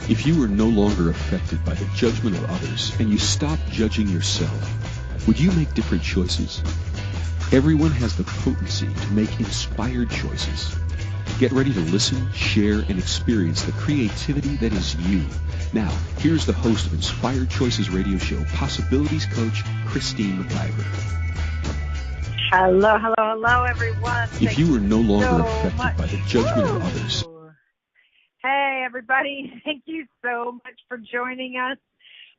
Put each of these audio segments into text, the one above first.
If you were no longer affected by the judgment of others and you stopped judging yourself, would you make different choices? Everyone has the potency to make inspired choices. Get ready to listen, share, and experience the creativity that is you. Now, here's the host of Inspired Choices Radio Show, Possibilities Coach, Christine McIver. Hello, everyone. If you were no longer affected by the judgment of others. Hey, everybody. Thank you so much for joining us.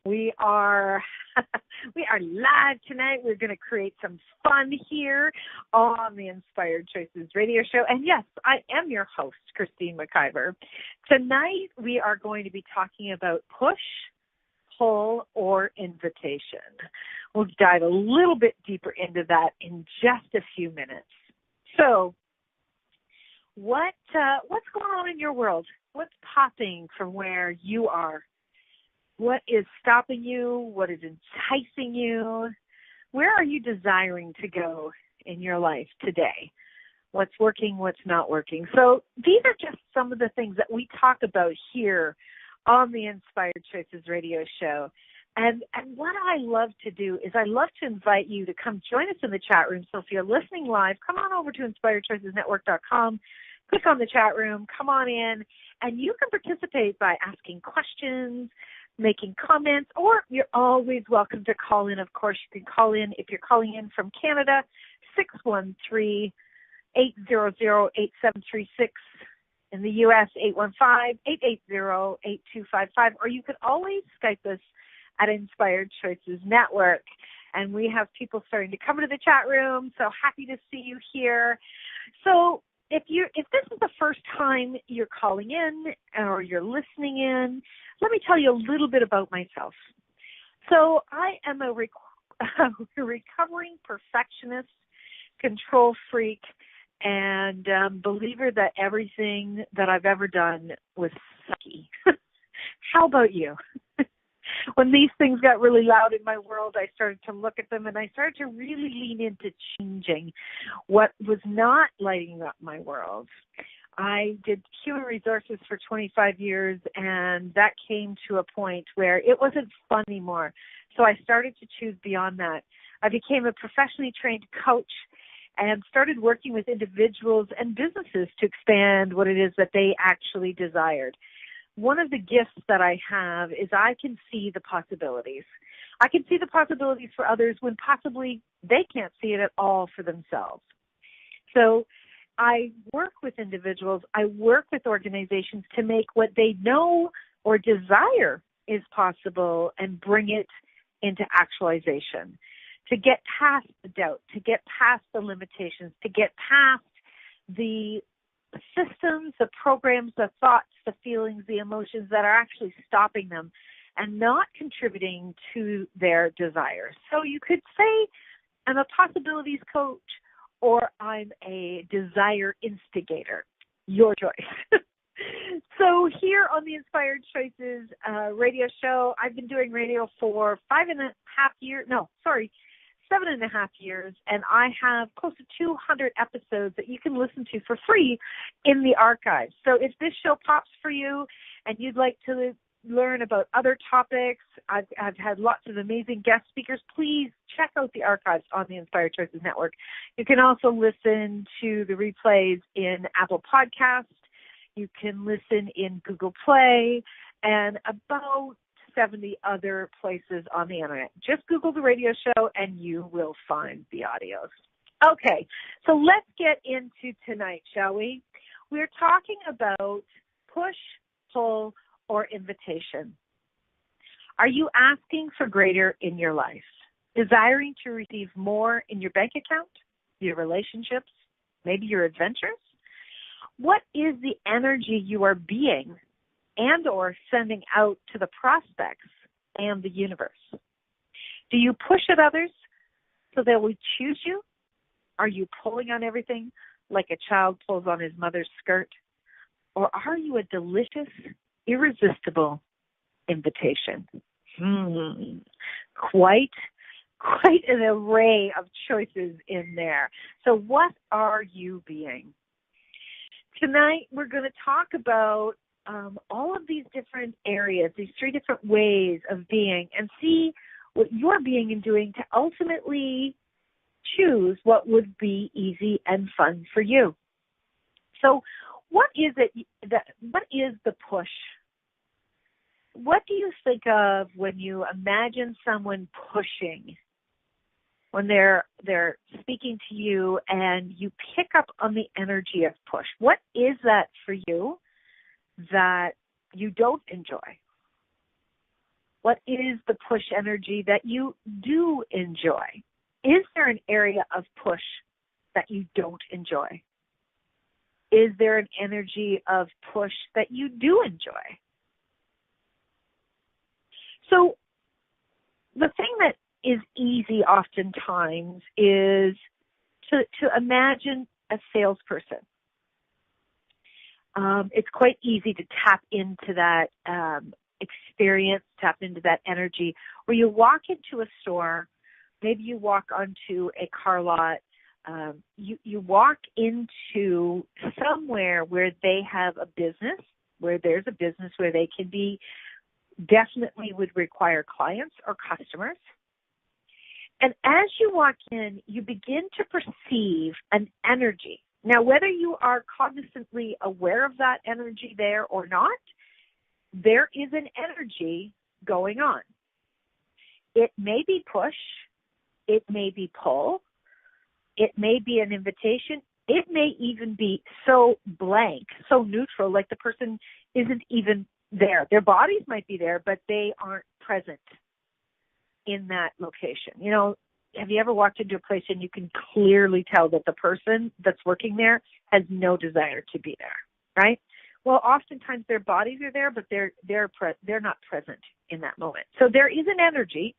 We are live tonight. We're going to create some fun here on the Inspired Choices Radio Show. And yes, I am your host, Christine McIver. Tonight, we are going to be talking about push, pull, or invitation. We'll dive a little bit deeper into that in just a few minutes. So, what's going on in your world? What's popping from where you are? What is stopping you? What is enticing you? Where are you desiring to go in your life today? What's working, what's not working? So these are just some of the things that we talk about here on the Inspired Choices Radio Show. And what I love to do is I love to invite you to come join us in the chat room. So if you're listening live, come on over to inspiredchoicesnetwork.com, click on the chat room, come on in, and you can participate by asking questions, making comments, or you're always welcome to call in. Of course, you can call in if you're calling in from Canada, 613-800-8736. In the U.S., 815-880-8255. Or you can always Skype us at Inspired Choices Network. And we have people starting to come into the chat room, so happy to see you here. So if this is the first time you're calling in or you're listening in, let me tell you a little bit about myself. So I am a recovering perfectionist, control freak, and believer that everything that I've ever done was sucky. How about you? When these things got really loud in my world, I started to look at them and I started to really lean into changing what was not lighting up my world. I did human resources for 25 years, and that came to a point where it wasn't fun anymore. So I started to choose beyond that. I became a professionally trained coach and started working with individuals and businesses to expand what it is that they actually desired. One of the gifts that I have is I can see the possibilities. I can see the possibilities for others when possibly they can't see it at all for themselves. So I work with individuals, I work with organizations to make what they know or desire is possible and bring it into actualization, to get past the doubt, to get past the limitations, to get past the systems, the programs, the thoughts, the feelings, the emotions that are actually stopping them and not contributing to their desires. So you could say I'm a possibilities coach or I'm a desire instigator. Your choice. So here on the Inspired Choices radio show, I've been doing radio for 7.5 years, and I have close to 200 episodes that you can listen to for free in the archives. So if this show pops for you and you'd like to learn about other topics, I've had lots of amazing guest speakers, please check out the archives on the Inspired Choices Network. You can also listen to the replays in Apple Podcasts. You can listen in Google Play and about 70 other places on the internet. Just Google the radio show and you will find the audios. Okay, so let's get into tonight, shall we? We're talking about push, pull, or invitation. Are you asking for greater in your life? Desiring to receive more in your bank account, your relationships, maybe your adventures? What is the energy you are being and or sending out to the prospects and the universe? Do you push at others so they will choose you? Are you pulling on everything like a child pulls on his mother's skirt? Or are you a delicious, irresistible invitation? Quite an array of choices in there. So what are you being? Tonight we're going to talk about all of these different areas, these three different ways of being, and see what you're being and doing to ultimately choose what would be easy and fun for you. So what is the push? What do you think of when you imagine someone pushing? When they're speaking to you and you pick up on the energy of push. What is that for you that you don't enjoy? What is the push energy that you do enjoy? Is there an area of push that you don't enjoy? Is there an energy of push that you do enjoy? So the thing that is easy oftentimes is to imagine a salesperson. It's quite easy to tap into that experience, tap into that energy, where you walk into a store, maybe you walk onto a car lot, you walk into somewhere where they have a business, where there's a business where they can be, definitely would require clients or customers. And as you walk in, you begin to perceive an energy. Now, whether you are cognizantly aware of that energy there or not, there is an energy going on. It may be push, it may be pull, it may be an invitation, it may even be so blank, so neutral, like the person isn't even there. Their bodies might be there, but they aren't present in that location. You know, have you ever walked into a place and you can clearly tell that the person that's working there has no desire to be there, right? Well, oftentimes their bodies are there, but they're not present in that moment. So there is an energy.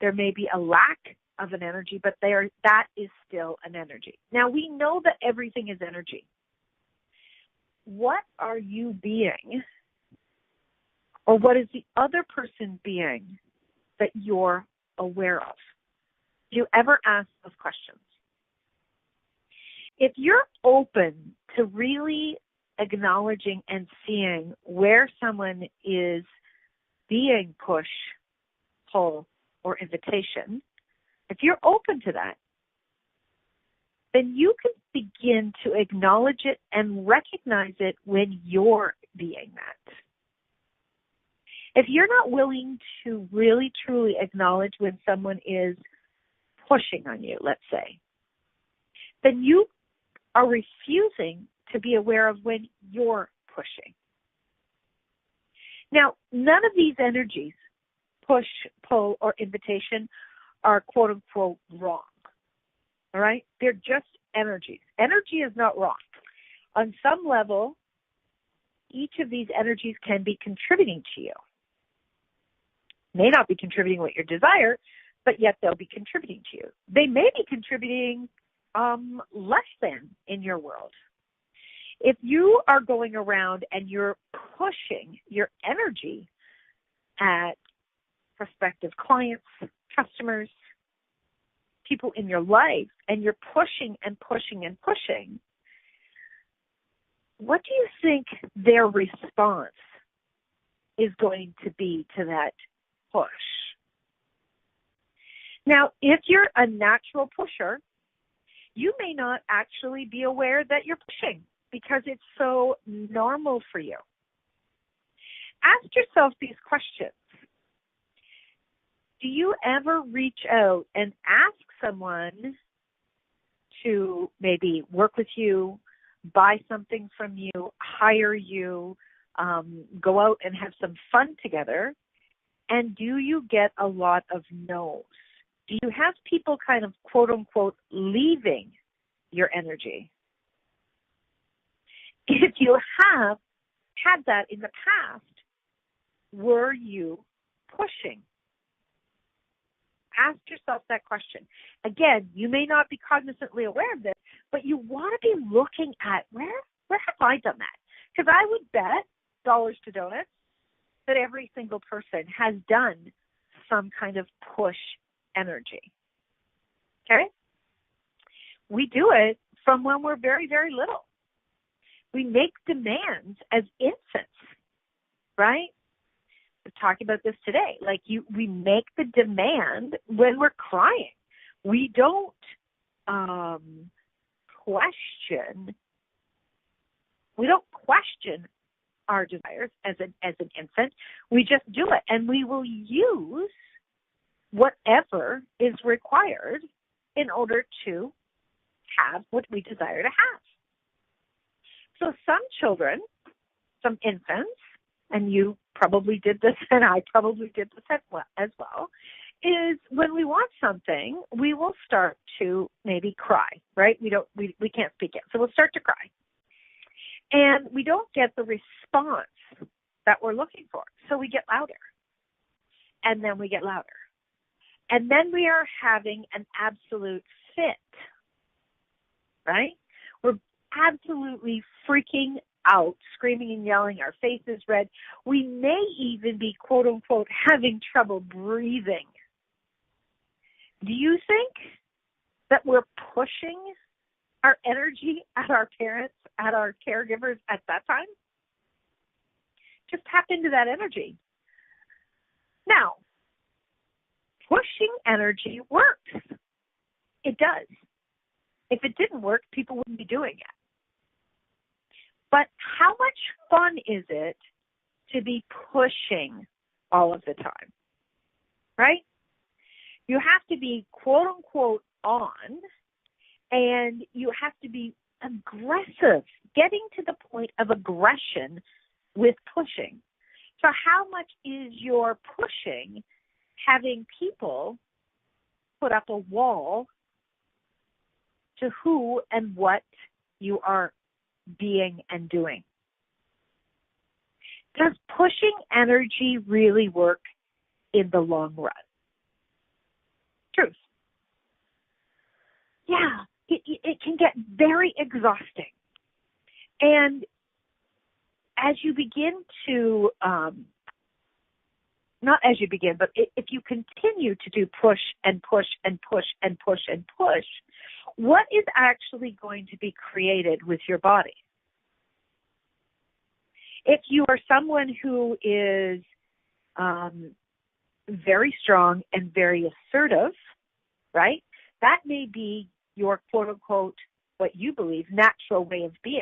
There may be a lack of an energy, but that is still an energy. Now, we know that everything is energy. What are you being, or what is the other person being that you're aware of? Do you ever ask those questions? If you're open to really acknowledging and seeing where someone is being push, pull, or invitation, if you're open to that, then you can begin to acknowledge it and recognize it when you're being that. If you're not willing to really, truly acknowledge when someone is pushing on you, let's say, then you are refusing to be aware of when you're pushing. Now, none of these energies, push, pull, or invitation, are quote-unquote wrong, all right? They're just energies. Energy is not wrong. On some level, each of these energies can be contributing to you. May not be contributing what you desire, but yet they'll be contributing to you. They may be contributing less than in your world. If you are going around and you're pushing your energy at prospective clients, customers, people in your life, and you're pushing and pushing and pushing, what do you think their response is going to be to that push? Now, if you're a natural pusher, you may not actually be aware that you're pushing because it's so normal for you. Ask yourself these questions. Do you ever reach out and ask someone to maybe work with you, buy something from you, hire you, go out and have some fun together? And do you get a lot of no's? Do you have people kind of, quote unquote, leaving your energy? If you have had that in the past, were you pushing? Ask yourself that question. Again, you may not be cognizantly aware of this, but you want to be looking at where have I done that? Because I would bet dollars to donuts that every single person has done some kind of push energy. Okay? We do it from when we're very, very little. We make demands as infants right? We're talking about this today. Like we make the demand when we're crying. We don't question. We don't question our desires as an infant. We just do it, and we will use whatever is required in order to have what we desire to have. So some children, some infants, and you probably did this, and I probably did this as well, is when we want something, we will start to maybe cry, right? We can't speak yet, so we'll start to cry. And we don't get the response that we're looking for, so we get louder. And then we get louder. And then we are having an absolute fit, right? We're absolutely freaking out, screaming and yelling, our face is red. We may even be, quote unquote, having trouble breathing. Do you think that we're pushing our energy at our parents, at our caregivers at that time? Just tap into that energy. Now, pushing energy works. It does. If it didn't work, people wouldn't be doing it. But how much fun is it to be pushing all of the time, right? You have to be, quote unquote, on, and you have to be aggressive, getting to the point of aggression with pushing. So how much is your pushing having people put up a wall to who and what you are being and doing? Does pushing energy really work in the long run? Truth. Yeah, it can get very exhausting. And as you begin to, not as you begin, but if you continue to do push and push and push and push and push, what is actually going to be created with your body? If you are someone who is very strong and very assertive, right, that may be your quote-unquote, what you believe, natural way of being,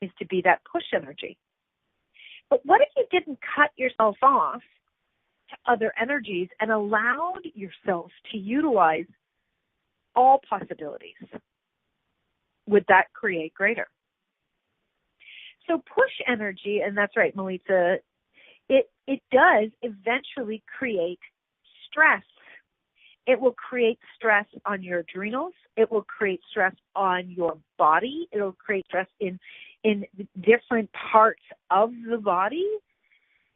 is to be that push energy. But what if you didn't cut yourself off to other energies and allowed yourself to utilize all possibilities? Would that create greater? So push energy, and that's right, Melissa, it does eventually create stress. It will create stress on your adrenals. It will create stress on your body. It will create stress in different parts of the body.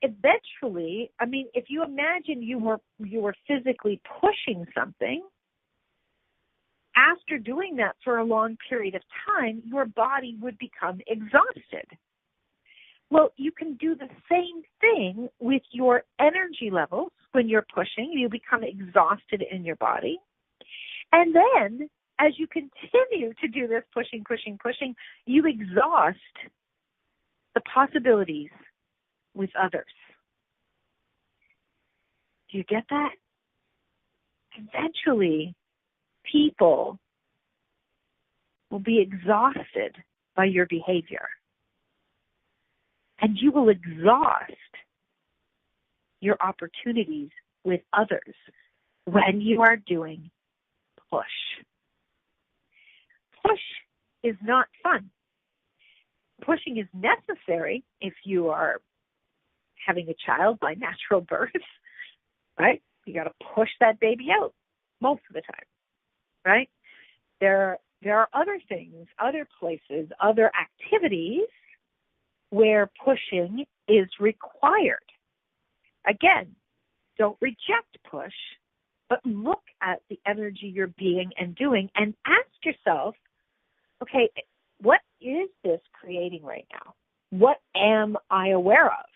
Eventually, I mean, if you imagine you were physically pushing something, after doing that for a long period of time, your body would become exhausted. Well, you can do the same thing with your energy levels. When you're pushing, you become exhausted in your body. And then, as you continue to do this pushing, you exhaust the possibilities with others. Do you get that? Eventually, people will be exhausted by your behavior. And you will exhaust your opportunities with others when you are doing push. Push is not fun. Pushing is necessary if you are having a child by natural birth, right? You got to push that baby out most of the time, right? There are other things, other places, other activities where pushing is required. Again, don't reject push, but look at the energy you're being and doing and ask yourself, okay, what is this creating right now? What am I aware of?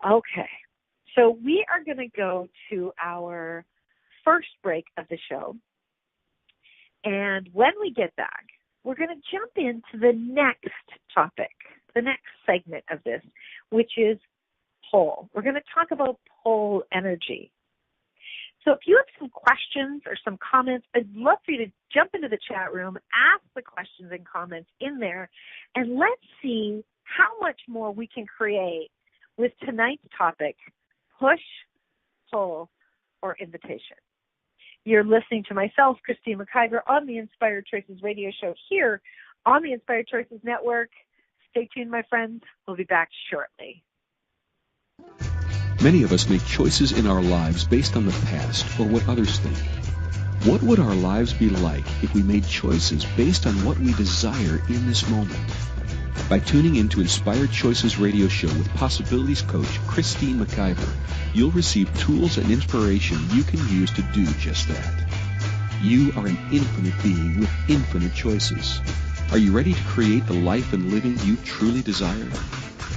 Okay, so we are going to go to our first break of the show. And when we get back, we're going to jump into the next topic. the next segment of this, which is pull. We're going to talk about pull energy. So if you have some questions or some comments, I'd love for you to jump into the chat room, ask the questions and comments in there, and let's see how much more we can create with tonight's topic, push, pull, or invitation. You're listening to myself, Christine McIver, on the Inspired Choices radio show here on the Inspired Choices Network. Stay tuned, my friends. We'll be back shortly. Many of us make choices in our lives based on the past or what others think. What would our lives be like if we made choices based on what we desire in this moment? By tuning in to Inspired Choices radio show with Possibilities Coach Christine McIver, you'll receive tools and inspiration you can use to do just that. You are an infinite being with infinite choices. Are you ready to create the life and living you truly desire?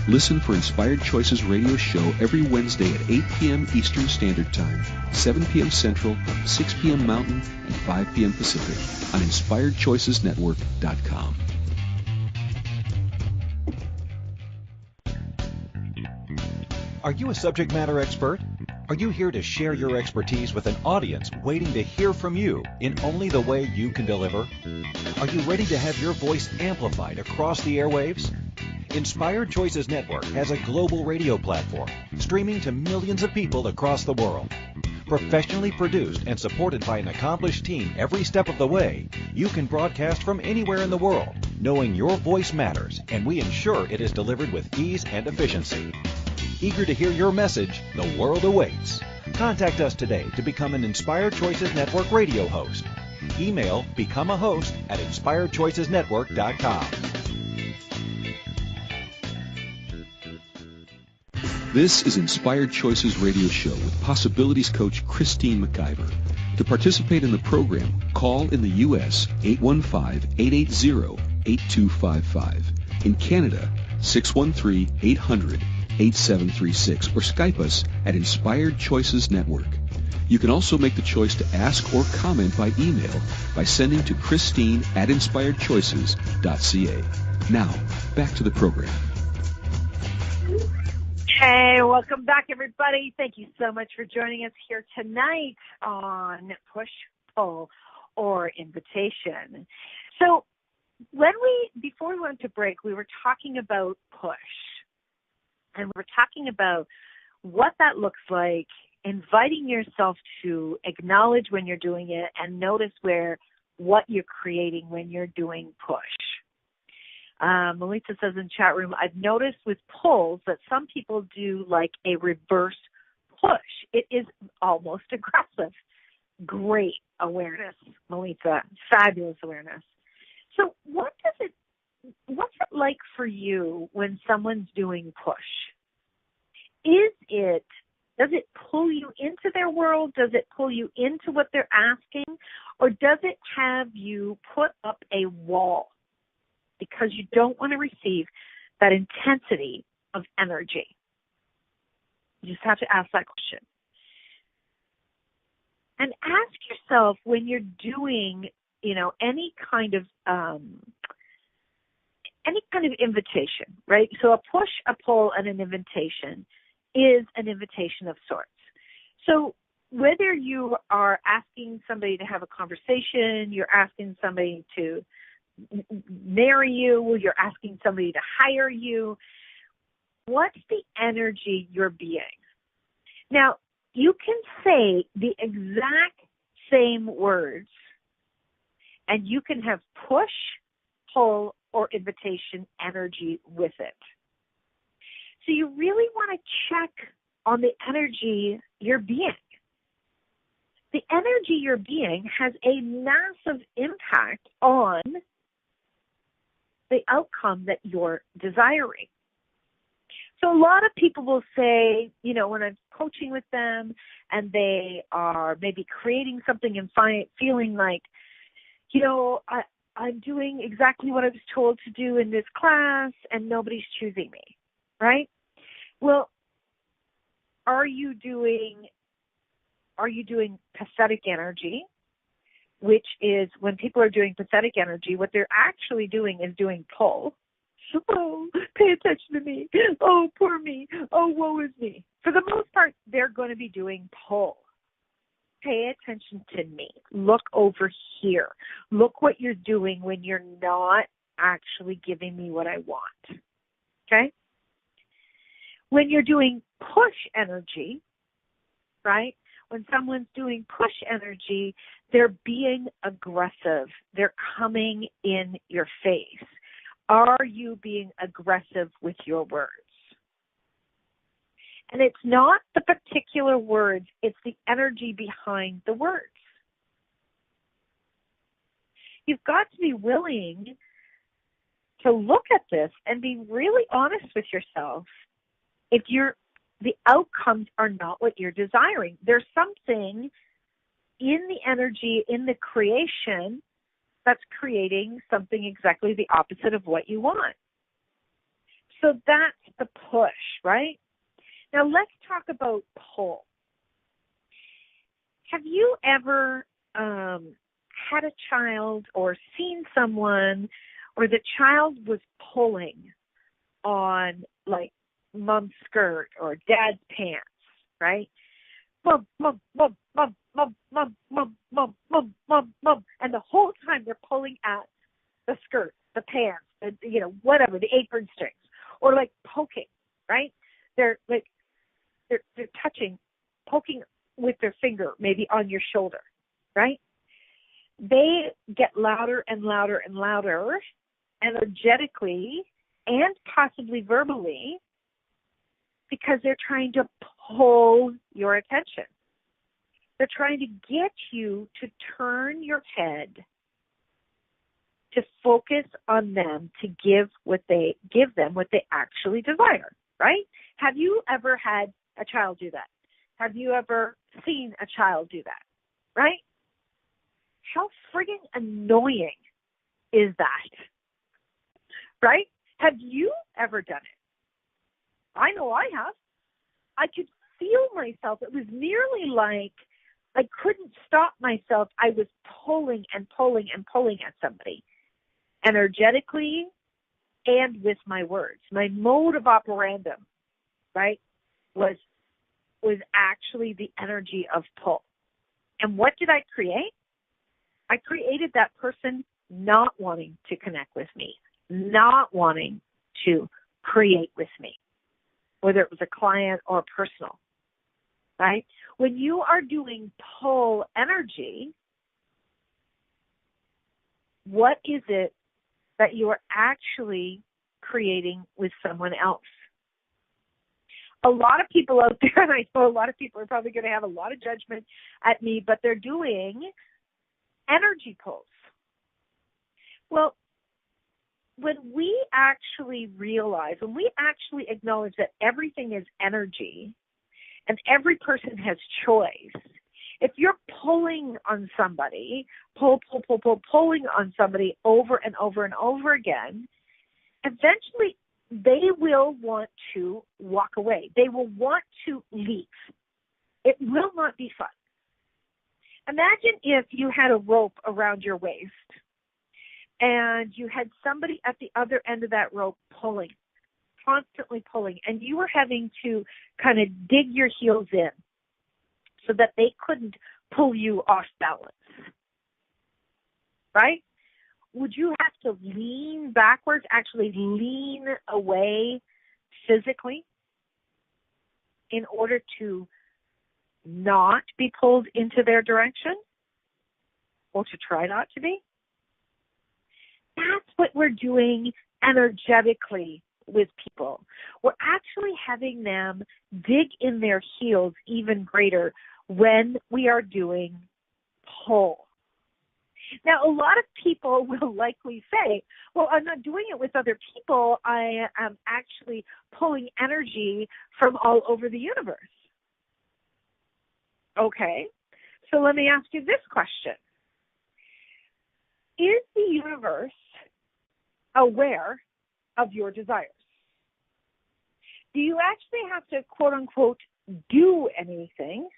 Listen for Inspired Choices radio show every Wednesday at 8 p.m. Eastern Standard Time, 7 p.m. Central, 6 p.m. Mountain, and 5 p.m. Pacific on InspiredChoicesNetwork.com. Are you a subject matter expert? Are you here to share your expertise with an audience waiting to hear from you in only the way you can deliver? Are you ready to have your voice amplified across the airwaves? Inspired Choices Network has a global radio platform streaming to millions of people across the world. Professionally produced and supported by an accomplished team every step of the way, you can broadcast from anywhere in the world, knowing your voice matters, and we ensure it is delivered with ease and efficiency. Eager to hear your message, the world awaits. Contact us today to become an Inspired Choices Network radio host. Email becomeahost@inspiredchoicesnetwork.com. This is Inspired Choices radio show with Possibilities Coach Christine McIver. To participate in the program, call in the U.S. 815-880-8255. In Canada, 613-800-8736, or Skype us at Inspired Choices Network. You can also make the choice to ask or comment by email by sending to Christine@inspiredchoices.ca. Now, back to the program. Hey, welcome back, everybody. Thank you so much for joining us here tonight on Push, Pull, or Invitation. So before we went to break, we were talking about push. And we were talking about what that looks like, inviting yourself to acknowledge when you're doing it and notice what you're creating when you're doing push. Melissa says in chat room, I've noticed with pulls that some people do like a reverse push. It is almost aggressive. Great awareness, Melissa. Fabulous awareness. So what's it like for you when someone's doing push? Does it pull you into their world? Does it pull you into what they're asking? Or does it have you put up a wall because you don't want to receive that intensity of energy? You just have to ask that question. And ask yourself when you're doing, any kind of invitation, right? So a push, a pull, and an invitation is an invitation of sorts. So whether you are asking somebody to have a conversation, you're asking somebody to marry you, you're asking somebody to hire you, what's the energy you're being? Now, you can say the exact same words, and you can have push, pull, or invitation energy with it. So you really want to check on the energy you're being. The energy you're being has a massive impact on the outcome that you're desiring. So a lot of people will say, when I'm coaching with them and they are maybe creating something and feeling like, I'm doing exactly what I was told to do in this class and nobody's choosing me, right? Well, are you doing pathetic energy, which is when people are doing pathetic energy, what they're actually doing is doing pull. Oh, pay attention to me. Oh, poor me. Oh, woe is me. For the most part, they're going to be doing pull. Pay attention to me. Look over here. Look what you're doing when you're not actually giving me what I want. Okay? When you're doing push energy, right? When someone's doing push energy, they're being aggressive. They're coming in your face. Are you being aggressive with your words? And it's not the particular words, it's the energy behind the words. You've got to be willing to look at this and be really honest with yourself if the outcomes are not what you're desiring. There's something in the energy, in the creation, that's creating something exactly the opposite of what you want. So that's the push, right? Now let's talk about pull. Have you ever had a child or seen someone where the child was pulling on like mom's skirt or dad's pants, right? Mom, mom, mom, mom, mom, mom, mom, mom, mom, mom, mom, and the whole time they're pulling at the skirt, the pants, whatever, the apron strings, or like poking, right? They're touching, poking with their finger, maybe on your shoulder, right? They get louder and louder and louder, energetically and possibly verbally, because they're trying to pull your attention. They're trying to get you to turn your head, to focus on them, to give them what they actually desire, right? Have you ever had a child do that? Have you ever seen a child do that, right? How friggin' annoying is that, right? Have you ever done it? I know I have. I could feel myself. It was nearly like I couldn't stop myself. I was pulling and pulling and pulling at somebody, energetically and with my words. My mode of operandum, right, was actually the energy of pull. And what did I create? I created that person not wanting to connect with me, not wanting to create with me, whether it was a client or personal, right? When you are doing pull energy, what is it that you are actually creating with someone else? A lot of people out there, and I know a lot of people are probably going to have a lot of judgment at me, but they're doing energy pulls. Well, when we actually realize, when we actually acknowledge that everything is energy and every person has choice, if you're pulling on somebody, pulling on somebody over and over and over again, eventually they will want to walk away. They will want to leave. It will not be fun. Imagine if you had a rope around your waist and you had somebody at the other end of that rope pulling, constantly pulling, and you were having to kind of dig your heels in so that they couldn't pull you off balance, right? Would you have to lean backwards, actually lean away physically in order to not be pulled into their direction, or to try not to be? That's what we're doing energetically with people. We're actually having them dig in their heels even greater when we are doing pull. Now, a lot of people will likely say, well, I'm not doing it with other people. I am actually pulling energy from all over the universe. Okay, so let me ask you this question. Is the universe aware of your desires? Do you actually have to, quote unquote, do anything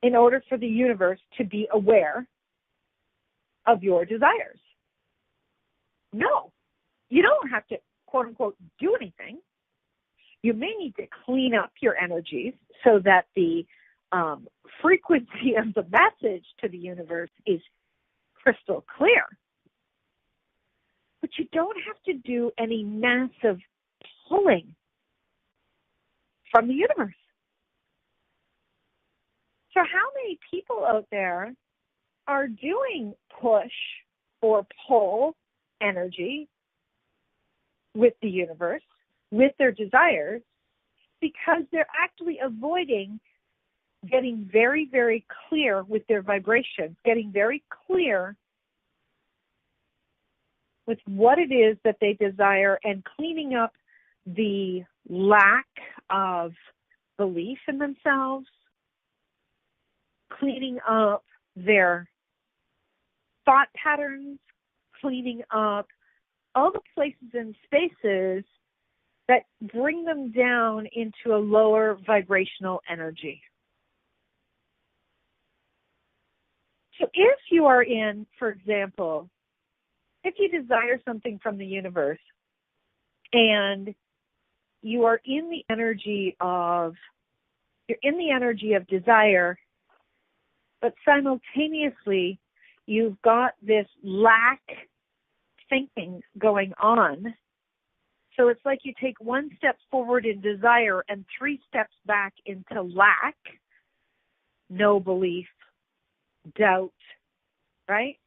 in order for the universe to be aware of your desires? No, You don't have to, quote unquote, do anything. You may need to clean up your energies so that the frequency of the message to the universe is crystal clear. But you don't have to do any massive pulling from the universe. So how many people out there are doing push or pull energy with the universe, with their desires, because they're actually avoiding getting very, very clear with their vibrations, getting very clear with what it is that they desire, and cleaning up the lack of belief in themselves, cleaning up their thought patterns, cleaning up all the places and spaces that bring them down into a lower vibrational energy. So if you are in, for example, if you desire something from the universe and you are in the energy of desire, but simultaneously you've got this lack thinking going on. So it's like you take one step forward in desire and 3 steps back into lack, no belief, doubt, right?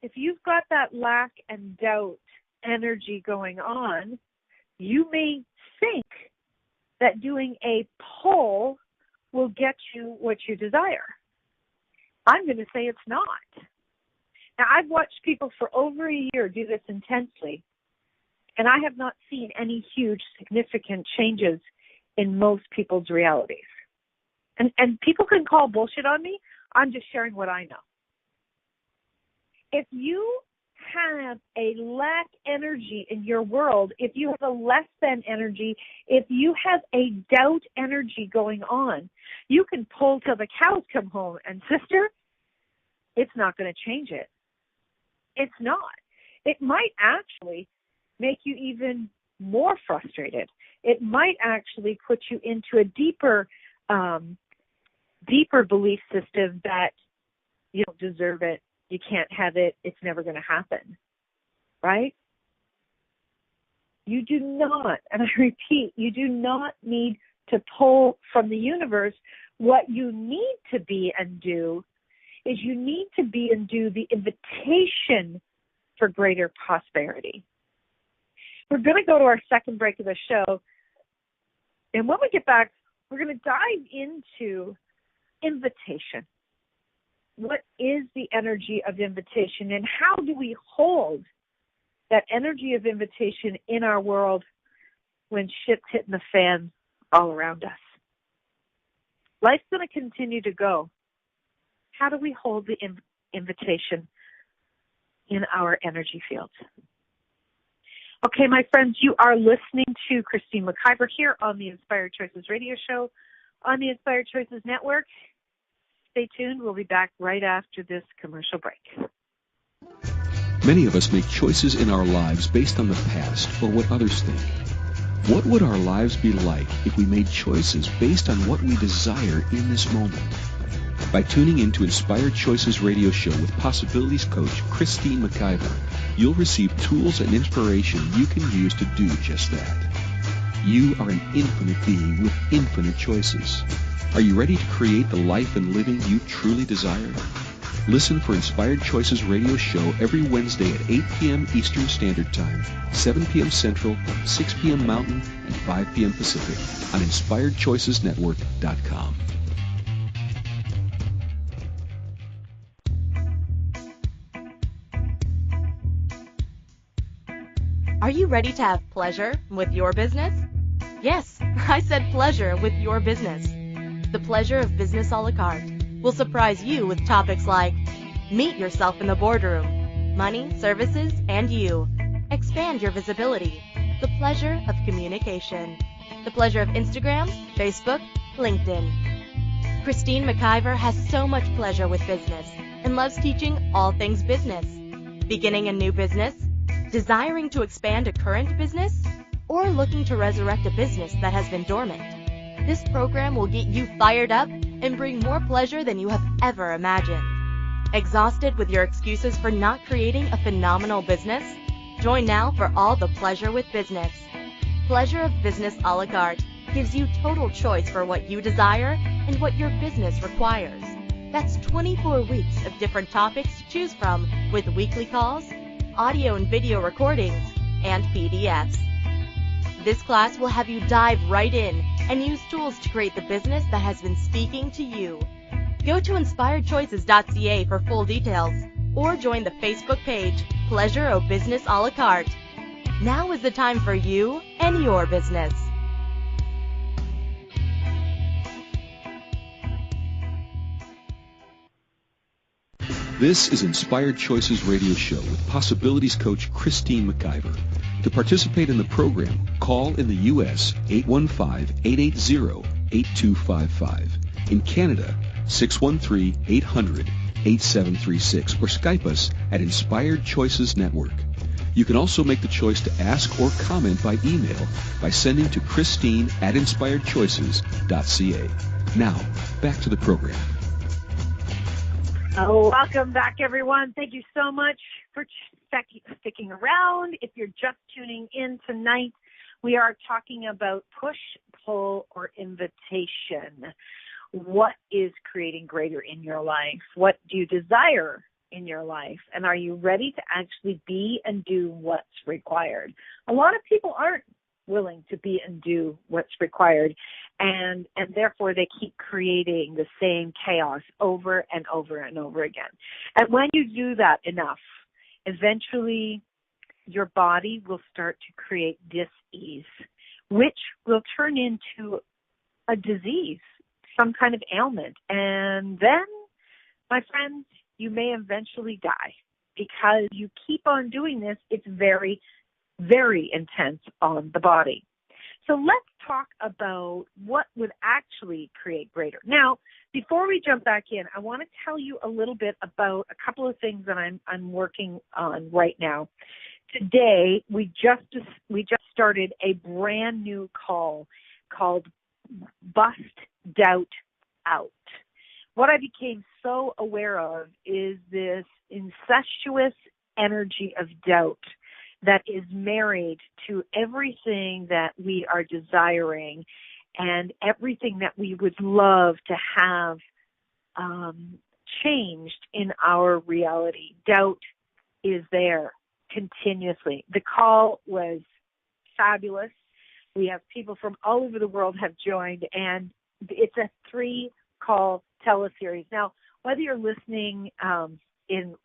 If you've got that lack and doubt energy going on, you may think that doing a pull will get you what you desire. I'm going to say it's not. Now, I've watched people for over a year do this intensely, and I have not seen any huge, significant changes in most people's realities. And people can call bullshit on me. I'm just sharing what I know. If you have a lack energy in your world, if you have a less than energy, if you have a doubt energy going on, you can pull till the cows come home. And sister, it's not going to change it. It's not. It might actually make you even more frustrated. It might actually put you into a deeper belief system that you don't deserve it, you can't have it, it's never going to happen, right? You do not, and I repeat, you do not need to pull from the universe. What you need to be and do is you need to be and do the invitation for greater prosperity. We're going to go to our second break of the show, and when we get back, we're going to dive into invitation. What is the energy of invitation, and how do we hold that energy of invitation in our world when shit's hitting the fan all around us? Life's going to continue to go. How do we hold the invitation in our energy fields? Okay, my friends, you are listening to Christine McIver here on the Inspired Choices radio show on the Inspired Choices Network. Stay tuned. We'll be back right after this commercial break. Many of us make choices in our lives based on the past or what others think. What would our lives be like if we made choices based on what we desire in this moment? By tuning in to Inspired Choices radio show with Possibilities Coach Christine McIver, you'll receive tools and inspiration you can use to do just that. You are an infinite being with infinite choices. Are you ready to create the life and living you truly desire? Listen for Inspired Choices radio show every Wednesday at 8 p.m. Eastern Standard Time, 7 p.m. Central, 6 p.m. Mountain, and 5 p.m. Pacific on InspiredChoicesNetwork.com. Are you ready to have pleasure with your business? Yes, I said pleasure with your business. The Pleasure of Business a la carte will surprise you with topics like meet yourself in the boardroom, money, services, and you. Expand your visibility. The pleasure of communication. The pleasure of Instagram, Facebook, LinkedIn. Christine McIver has so much pleasure with business and loves teaching all things business. Beginning a new business? Desiring to expand a current business? Or looking to resurrect a business that has been dormant? This program will get you fired up and bring more pleasure than you have ever imagined. Exhausted with your excuses for not creating a phenomenal business? Join now for all the pleasure with business. Pleasure of Business a la carte gives you total choice for what you desire and what your business requires. That's 24 weeks of different topics to choose from with weekly calls, audio and video recordings, and PDFs. This class will have you dive right in and use tools to create the business that has been speaking to you. Go to inspiredchoices.ca for full details or join the Facebook page Pleasure of Business a la carte. Now is the time for you and your business. This is Inspired Choices Radio Show with Possibilities Coach Christine McIver. To participate in the program, call in the U.S. 815-880-8255. In Canada, 613-800-8736. Or Skype us at Inspired Choices Network. You can also make the choice to ask or comment by email by sending to Christine@inspiredchoices.ca. Now, back to the program. Welcome back, everyone. Thank you so much for sticking around. If you're just tuning in tonight, we are talking about push, pull, or invitation. What is creating greater in your life? What do you desire in your life? And are you ready to actually be and do what's required? A lot of people aren't willing to be and do what's required, and therefore they keep creating the same chaos over and over and over again. And when you do that enough, eventually your body will start to create dis-ease, which will turn into a disease, some kind of ailment. And then, my friends, you may eventually die because you keep on doing this. It's very, very intense on the body. So let's talk about what would actually create greater. Now, before we jump back in, I want to tell you a little bit about a couple of things that I'm working on right now. Today, we just started a brand new call called Bust Doubt Out. What I became so aware of is this incestuous energy of doubt that is married to everything that we are desiring and everything that we would love to have changed in our reality. Doubt is there continuously. The call was fabulous. We have people from all over the world have joined, and it's a 3-call teleseries. Now, whether you're listening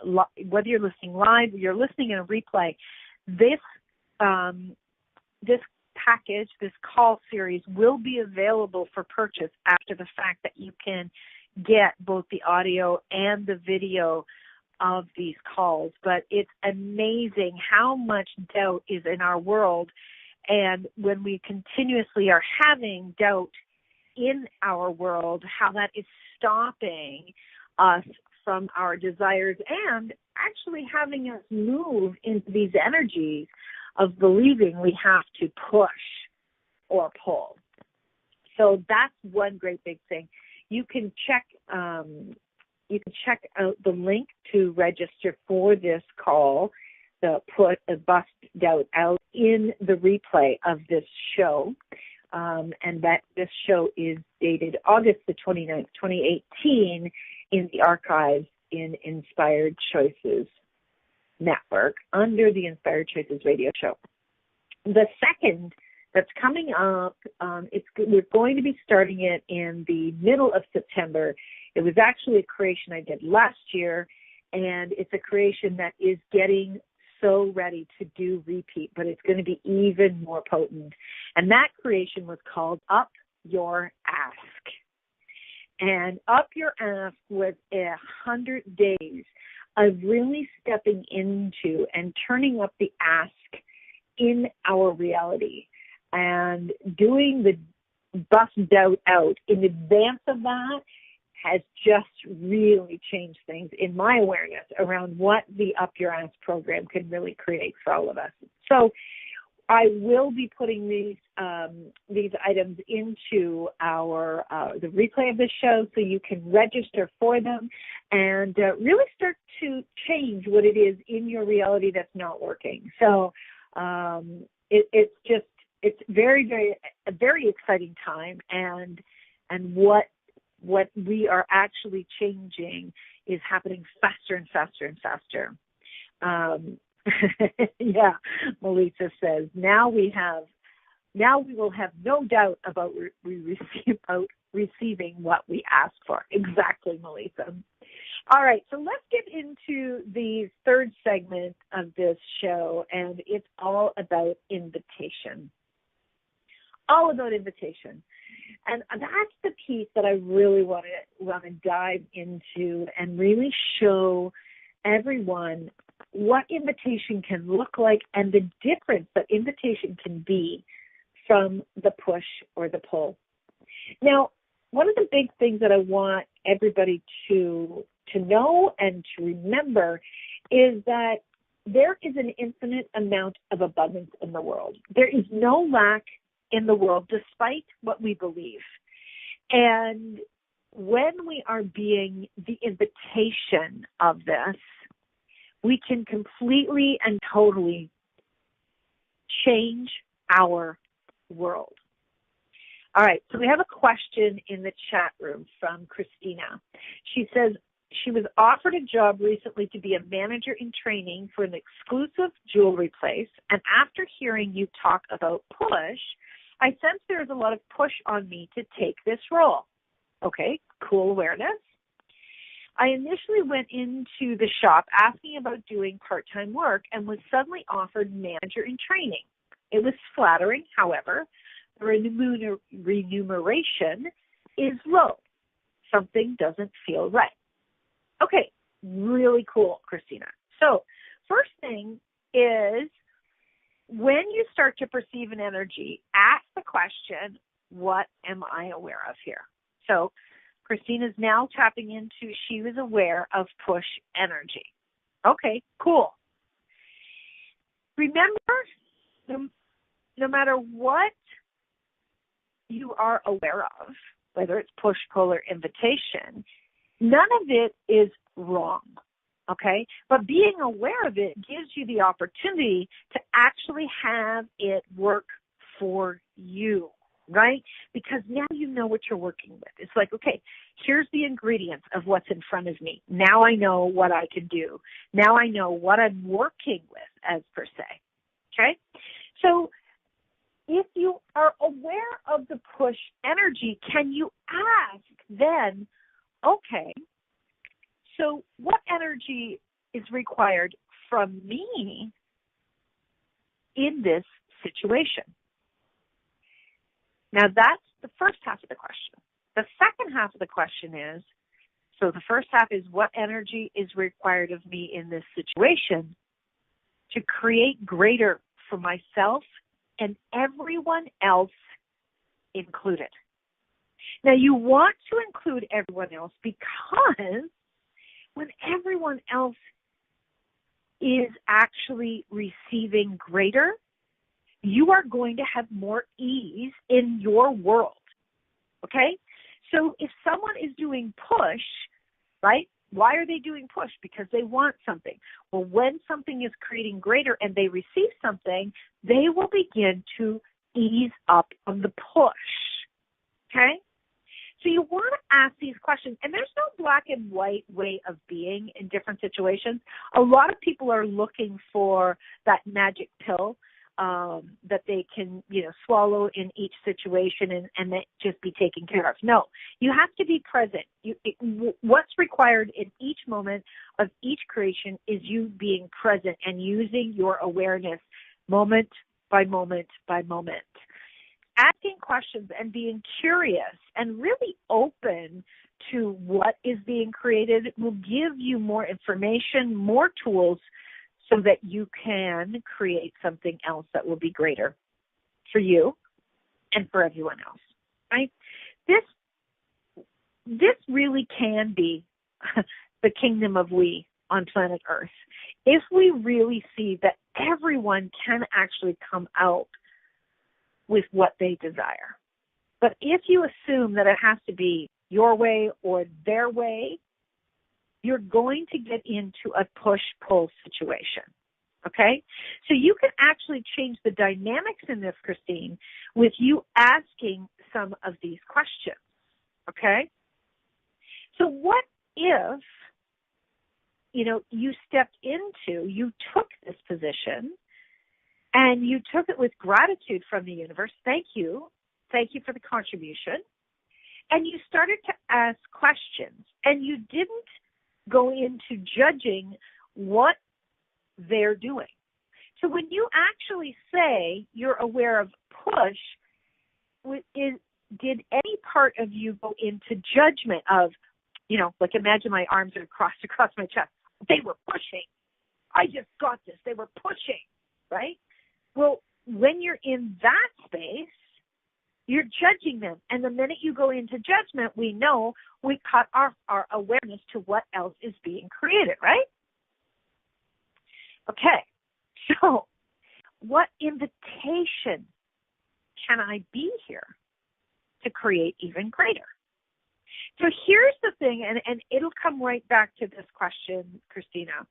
whether you're listening live or you're listening in a replay, this package, this call series, will be available for purchase after the fact, that you can get both the audio and the video of these calls. But it's amazing how much doubt is in our world, and when we continuously are having doubt in our world, how that is stopping us from our desires and actually having us move into these energies of believing we have to push or pull. So that's one great big thing. You can check out the link to register for this call, Bust Doubt Out, in the replay of this show. And that this show is dated August the 29th, 2018, in the archives in Inspired Choices Network under the Inspired Choices Radio Show. The second that's coming up, we're going to be starting it in the middle of September. It was actually a creation I did last year, and it's a creation that is getting so ready to do repeat, but it's going to be even more potent. And that creation was called Up Your Ask. And Up Your Ask was 100 days of really stepping into and turning up the ask in our reality and doing the Bust Doubt Out. In advance of that, has just really changed things in my awareness around what the Up Your Ass program can really create for all of us. So I will be putting these items into our the replay of this show, so you can register for them and really start to change what it is in your reality that's not working. So it's very, very a very exciting time, and what we are actually changing is happening faster and faster and faster. Yeah, Melissa says, now we will have no doubt about receiving what we ask for. Exactly, Melissa. All right, so let's get into the third segment of this show, and it's all about invitation. All about invitation. And that's the piece that I really want to dive into and really show everyone what invitation can look like and the difference that invitation can be from the push or the pull. Now, one of the big things that I want everybody to know and to remember is that there is an infinite amount of abundance in the world. There is no lack in the world, despite what we believe. And when we are being the invitation of this, we can completely and totally change our world. All right, so we have a question in the chat room from Christina. She says she was offered a job recently to be a manager in training for an exclusive jewelry place, and after hearing you talk about push, I sense there is a lot of push on me to take this role. Okay, cool awareness. I initially went into the shop asking about doing part-time work and was suddenly offered manager in training. It was flattering, however, the remuneration is low. Something doesn't feel right. Okay, really cool, Christina. So, first thing is, when you start to perceive an energy, ask the question, what am I aware of here? So, Christina's now tapping into, she was aware of push energy. Okay, cool. Remember, no matter what you are aware of, whether it's push, pull, or invitation, none of it is wrong, okay? But being aware of it gives you the opportunity to actually have it work for you, right? Because now you know what you're working with. It's like, okay, here's the ingredients of what's in front of me. Now I know what I can do. Now I know what I'm working with, as per se, okay? So if you are aware of the push energy, can you ask then, okay, so what energy is required from me in this situation? Now, that's the first half of the question. The second half of the question is, so the first half is what energy is required of me in this situation to create greater for myself and everyone else included. Now, you want to include everyone else because when everyone else is actually receiving greater, you are going to have more ease in your world, okay? So if someone is doing push, right, why are they doing push? Because they want something. Well, when something is creating greater and they receive something, they will begin to ease up on the push, okay? So you want to ask these questions, and there's no black and white way of being in different situations. A lot of people are looking for that magic pill that they can, swallow in each situation and that just be taken care of. No, you have to be present. What's required in each moment of each creation is you being present and using your awareness moment by moment by moment. Asking questions and being curious and really open to what is being created will give you more information, more tools, so that you can create something else that will be greater for you and for everyone else, right? This this really can be the kingdom of we on planet Earth if we really see that everyone can actually come out with what they desire. But if you assume that it has to be your way or their way, you're going to get into a push-pull situation, okay? So you can actually change the dynamics in this, Christine, with you asking some of these questions, okay? So what if, you stepped into, you took this position, and you took it with gratitude from the universe. Thank you. Thank you for the contribution. And you started to ask questions, and you didn't go into judging what they're doing. So when you actually say you're aware of push, did any part of you go into judgment of, like imagine my arms are crossed across my chest. They were pushing. I just got this. They were pushing, right? Well, when you're in that space, you're judging them. And the minute you go into judgment, we know we cut our awareness to what else is being created, right? Okay, so what invitation can I be here to create even greater? So here's the thing, and it'll come right back to this question, Christina.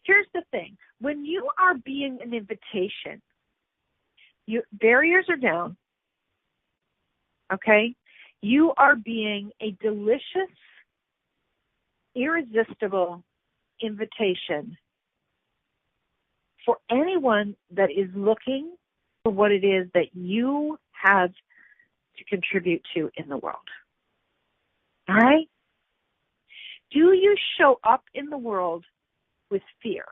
Here's the thing. When you are being an invitation, barriers are down, okay? You are being a delicious, irresistible invitation for anyone that is looking for what it is that you have to contribute to in the world. All right? Do you show up in the world with fear?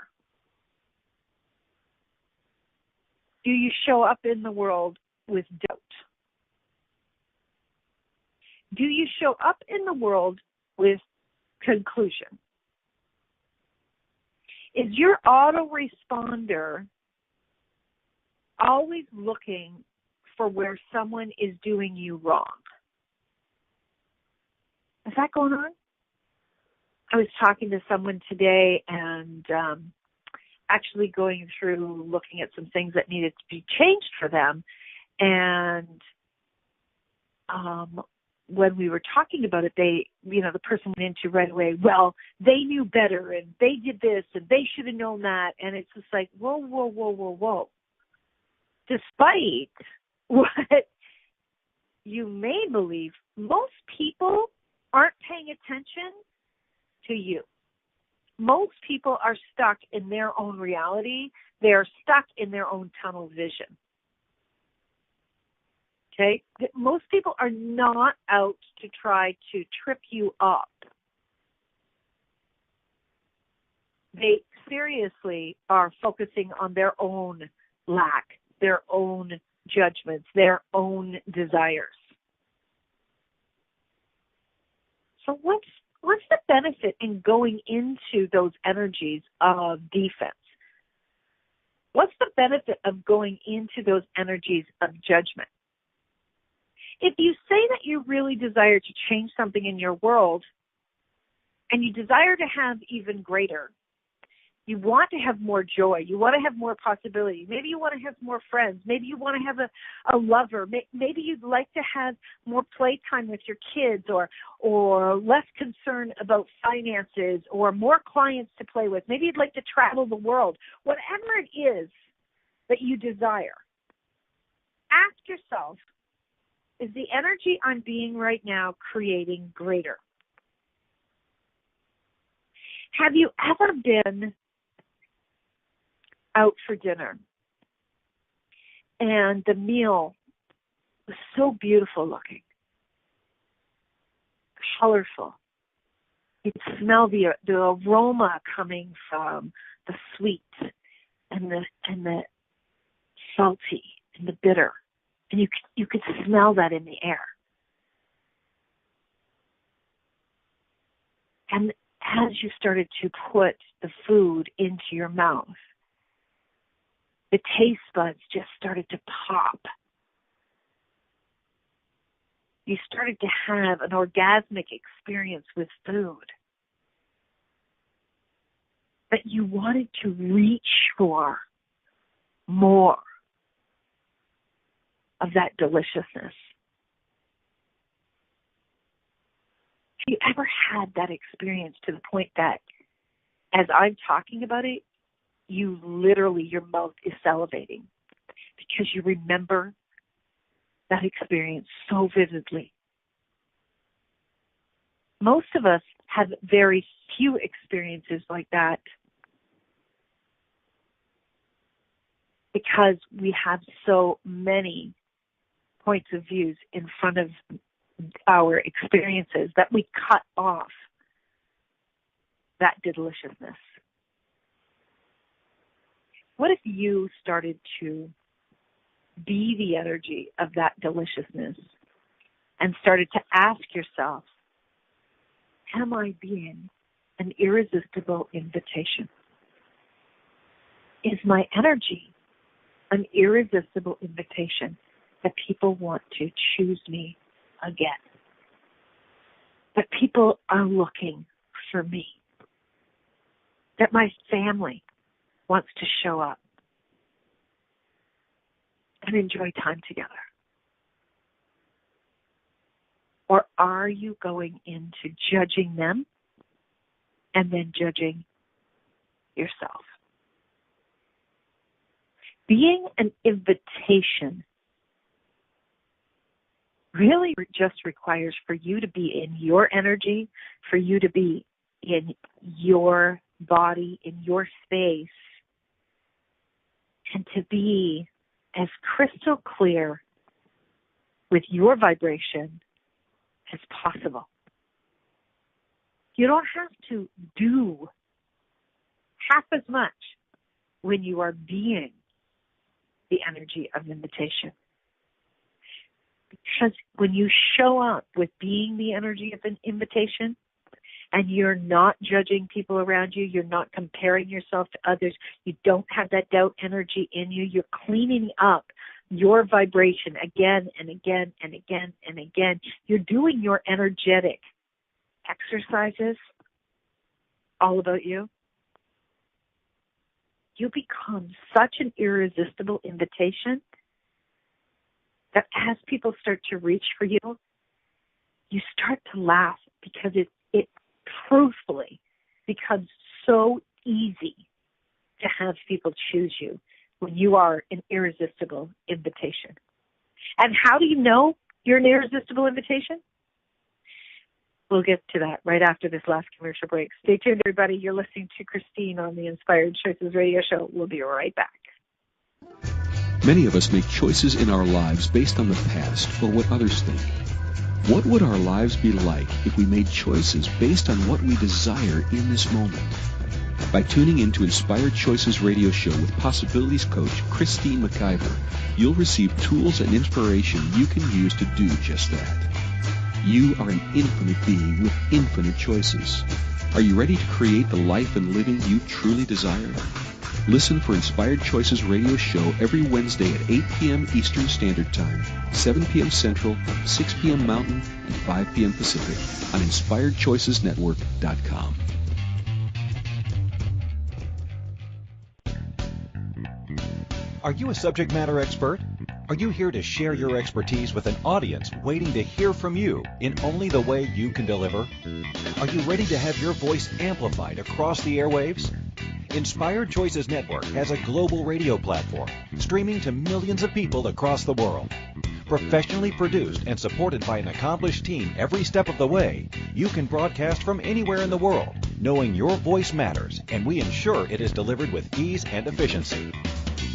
Do you show up in the world with doubt? Do you show up in the world with conclusion? Is your autoresponder always looking for where someone is doing you wrong? Is that going on? I was talking to someone today and actually going through looking at some things that needed to be changed for them. And when we were talking about it, the person went into right away, well, they knew better and they did this and they should have known that. And it's just like, whoa. Despite what you may believe, most people aren't paying attention to you. Most people are stuck in their own reality. They are stuck in their own tunnel vision. Okay? Most people are not out to try to trip you up. They seriously are focusing on their own lack, their own judgments, their own desires. So what's the benefit in going into those energies of defense? What's the benefit of going into those energies of judgment? If you say that you really desire to change something in your world and you desire to have even greater, you want to have more joy, you want to have more possibility, maybe you want to have more friends, maybe you want to have a lover, maybe you'd like to have more playtime with your kids or less concern about finances or more clients to play with, maybe you'd like to travel the world, whatever it is that you desire. Ask yourself, is the energy I'm being right now creating greater? Have you ever been out for dinner and the meal was so beautiful looking, colorful? You'd smell the aroma coming from the sweet and the salty and the bitter. And you could smell that in the air. And as you started to put the food into your mouth, the taste buds just started to pop. You started to have an orgasmic experience with food that you wanted to reach for more of that deliciousness. Have you ever had that experience to the point that as I'm talking about it, you literally, your mouth is salivating because you remember that experience so vividly? Most of us have very few experiences like that because we have so many points of views in front of our experiences that we cut off that deliciousness. What if you started to be the energy of that deliciousness and started to ask yourself, am I being an irresistible invitation? Is my energy an irresistible invitation that people want to choose me again? That people are looking for me? That my family wants to show up and enjoy time together? Or are you going into judging them and then judging yourself? Being an invitation really just requires for you to be in your energy, for you to be in your body, in your space, and to be as crystal clear with your vibration as possible. You don't have to do half as much when you are being the energy of invitation. Because when you show up with being the energy of an invitation, and you're not judging people around you, you're not comparing yourself to others, you don't have that doubt energy in you, you're cleaning up your vibration again and again and again and again. You're doing your energetic exercises all about you. You become such an irresistible invitation that as people start to reach for you, you start to laugh because it truthfully becomes so easy to have people choose you when you are an irresistible invitation. And how do you know you're an irresistible invitation? We'll get to that right after this last commercial break. Stay tuned, everybody. You're listening to Christine on the Inspired Choices Radio Show. We'll be right back. Many of us make choices in our lives based on the past or what others think. What would our lives be like if we made choices based on what we desire in this moment? By tuning into Inspired Choices Radio Show with Possibilities Coach Christine McIver, you'll receive tools and inspiration you can use to do just that. You are an infinite being with infinite choices. Are you ready to create the life and living you truly desire? Listen for Inspired Choices Radio Show every Wednesday at 8 p.m. Eastern Standard Time, 7 p.m. Central, 6 p.m. Mountain, and 5 p.m. Pacific on InspiredChoicesNetwork.com. Are you a subject matter expert? Are you here to share your expertise with an audience waiting to hear from you in only the way you can deliver? Are you ready to have your voice amplified across the airwaves? Inspired Choices Network has a global radio platform streaming to millions of people across the world. Professionally produced and supported by an accomplished team every step of the way, you can broadcast from anywhere in the world, knowing your voice matters, and we ensure it is delivered with ease and efficiency.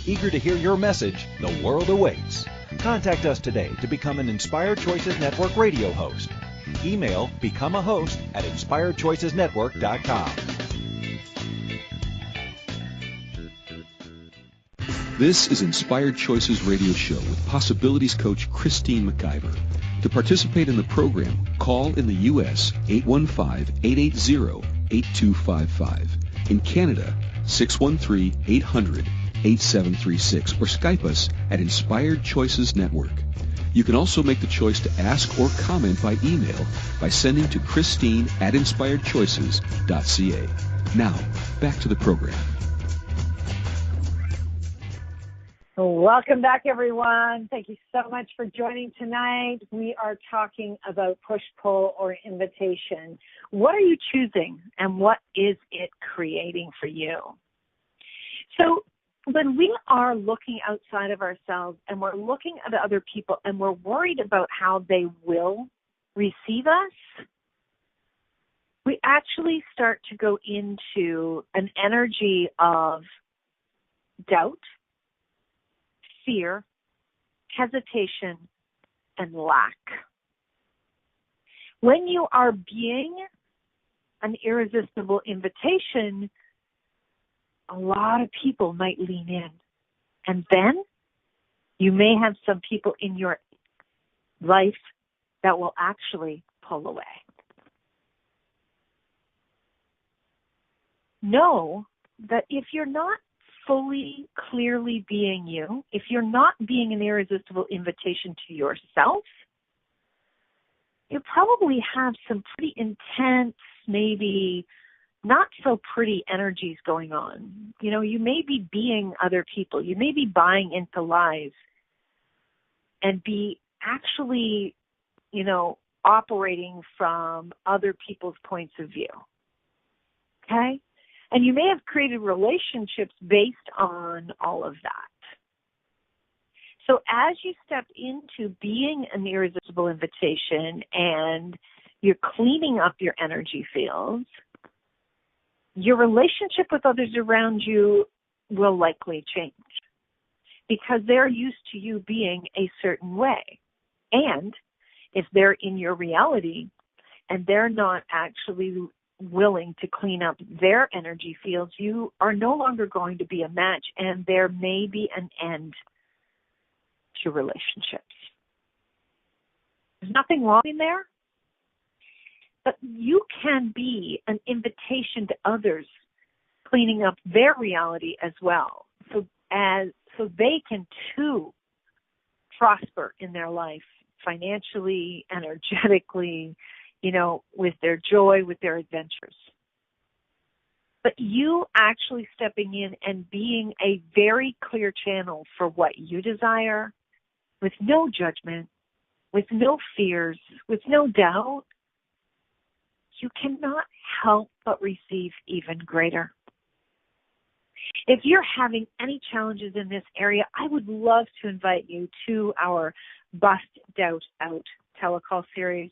Eager to hear your message? The world awaits. Contact us today to become an Inspired Choices Network radio host. Email becomeahost@inspiredchoicesnetwork.com. This is Inspired Choices Radio Show with Possibilities Coach Christine McIver. To participate in the program, call in the U.S. 815-880-8255. In Canada, 613-800-8736. Or Skype us at Inspired Choices Network. You can also make the choice to ask or comment by email by sending to Christine@inspiredchoices.ca. Now, back to the program. Welcome back, everyone. Thank you so much for joining tonight. We are talking about push, pull, or invitation. What are you choosing, and what is it creating for you? So when we are looking outside of ourselves and we're looking at other people and we're worried about how they will receive us, we actually start to go into an energy of doubt, fear, hesitation, and lack. When you are being an irresistible invitation, a lot of people might lean in. And then you may have some people in your life that will actually pull away. Know that if you're not fully, clearly being you, if you're not being an irresistible invitation to yourself, you probably have some pretty intense, maybe not so pretty energies going on. You know, you may be being other people. You may be buying into lies and be actually, you know, operating from other people's points of view. Okay? And you may have created relationships based on all of that. So as you step into being an irresistible invitation and you're cleaning up your energy fields, your relationship with others around you will likely change because they're used to you being a certain way. And if they're in your reality and they're not actually willing to clean up their energy fields, you are no longer going to be a match, and there may be an end to relationships. There's nothing wrong in there, but you can be an invitation to others cleaning up their reality as well, so they can too prosper in their life financially, energetically, you know, with their joy, with their adventures. But you actually stepping in and being a very clear channel for what you desire, with no judgment, with no fears, with no doubt, you cannot help but receive even greater. If you're having any challenges in this area, I would love to invite you to our Bust Doubt Out telecall series.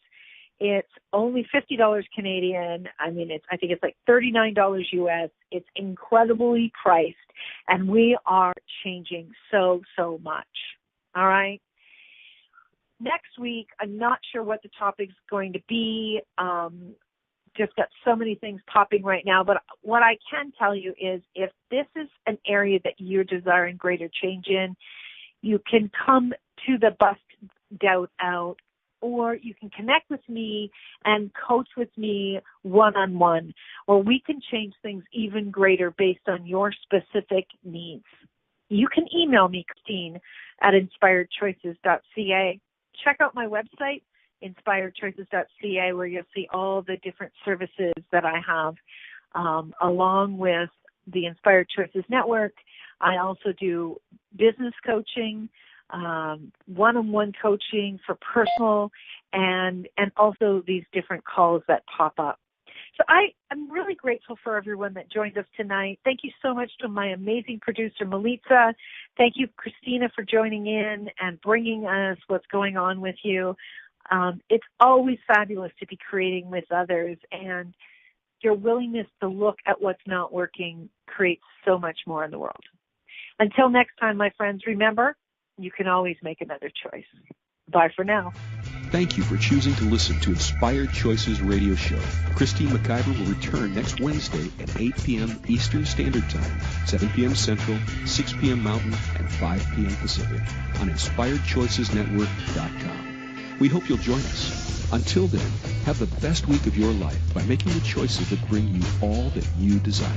It's only $50 Canadian. I mean, I think it's like $39 US. It's incredibly priced, and we are changing so much. All right? Next week, I'm not sure what the topic's going to be. Just got so many things popping right now, but what I can tell you is if this is an area that you're desiring greater change in, you can come to the Bust Doubt Out, or you can connect with me and coach with me one-on-one, or we can change things even greater based on your specific needs. You can email me, Christine, at inspiredchoices.ca. Check out my website, inspiredchoices.ca, where you'll see all the different services that I have, along with the Inspired Choices Network. I also do business coaching, one-on-one coaching for personal, and also these different calls that pop up. So I'm really grateful for everyone that joined us tonight. Thank you so much to my amazing producer, Melitza. Thank you, Christina, for joining in and bringing us what's going on with you. It's always fabulous to be creating with others, and your willingness to look at what's not working creates so much more in the world. Until next time, my friends, remember, you can always make another choice. Bye for now. Thank you for choosing to listen to Inspired Choices Radio Show. Christine McIver will return next Wednesday at 8 p.m. Eastern Standard Time, 7 p.m. Central, 6 p.m. Mountain, and 5 p.m. Pacific on InspiredChoicesNetwork.com. We hope you'll join us. Until then, have the best week of your life by making the choices that bring you all that you desire.